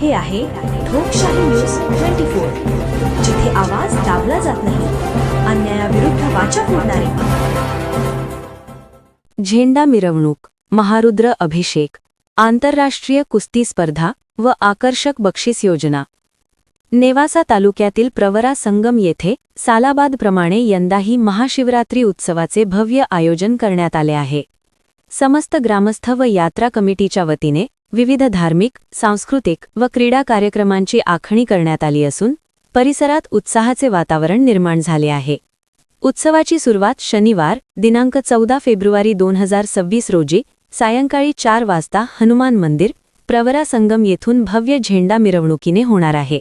हे आहे ठोकशाही न्यूज 24, जिथे आवाज दाबला जात नाही, अन्यायाविरुद्ध वाचा फोडणारे. झेंडा मिरवणूक, महारुद्र अभिषेक, आंतरराष्ट्रीय कुस्ती स्पर्धा व आकर्षक बक्षीस योजना. नेवासा तालुक्यातील प्रवरा संगम येथे सालाबादप्रमाणे यंदाही महाशिवरात्री उत्सवाचे भव्य आयोजन करण्यात आले आहे. समस्त ग्रामस्थ व यात्रा कमिटीच्या वतीने विविध धार्मिक, सांस्कृतिक व क्रीडा कार्यक्रमांची आखणी करण्यात आली असून परिसरात उत्साहाचे वातावरण निर्माण झाले आहे. उत्सवाची सुरुवात शनिवार दिनांक 14 फेब्रुवारी 2026 रोजी सायंकाळी 4 वाजता हनुमान मंदिर, प्रवरा संगम येथून भव्य झेंडा मिरवणुकीने होणार आहे.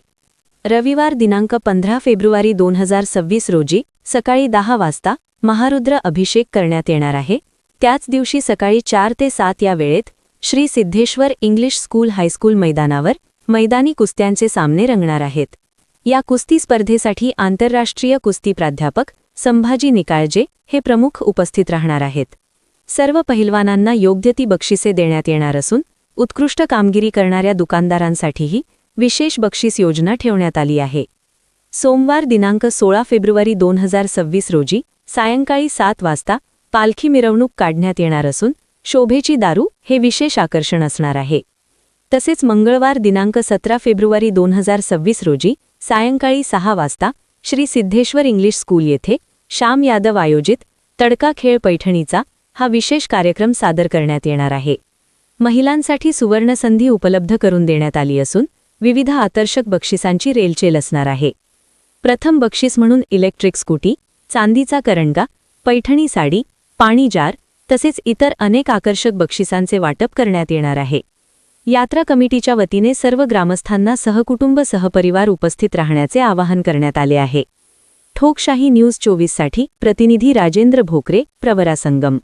रविवार दिनांक 15 फेब्रुवारी 2026 रोजी सकाळी 10 वाजता महारुद्र अभिषेक करण्यात येणार आहे. त्याच दिवशी सकाळी 4 ते 7 या वेळेत Shri Siddheshwar English school high school मैदानावर मैदानी कुस्त्यांचे सामने रंगणार आहेत. या कुस्ती स्पर्धेसाठी आंतरराष्ट्रीय कुस्ती प्राध्यापक संभाजी निकाळजे हे प्रमुख उपस्थित राहणार आहेत. सर्व पहिलवानांना योग्य ती बक्षिसे देण्यात येणार असून उत्कृष्ट कामगिरी करणाऱ्या दुकानदारांसाठीही विशेष बक्षीस योजना ठेवण्यात आली आहे. सोमवार दिनांक 16 फेब्रुवारी 2026 रोजी सायंकाळी 7 वाजता पालखी मिरवणूक काढण्यात येणार असून शोभेची दारू हे विशेष आकर्षण असणार आहे. तसेच मंगळवार दिनांक 17 फेब्रुवारी 2026 रोजी सायंकाळी 6 वाजता श्री सिद्धेश्वर इंग्लिश स्कूल येथे श्याम यादव आयोजित तडका खेळ पैठणीचा हा विशेष कार्यक्रम सादर करण्यात येणार आहे. महिलांसाठी सुवर्णसंधी उपलब्ध करून देण्यात आली असून विविध आकर्षक बक्षिसांची रेलचेल असणार आहे. प्रथम बक्षीस म्हणून इलेक्ट्रिक स्कूटी, चांदीचा करंडगा, पैठणी साडी, पाणी जार तसेच इतर अनेक आकर्षक बक्षिसांचे वाटप करण्यात येणार आहे. यात्रा कमिटीच्या वतीने सर्व ग्रामस्थांना सहकुटुंब सहपरिवार उपस्थित राहण्याचे आवाहन करण्यात आले आहे. ठोकशाही न्यूज 24 साठी प्रतिनिधी राजेंद्र भोकरे, प्रवरा संगम.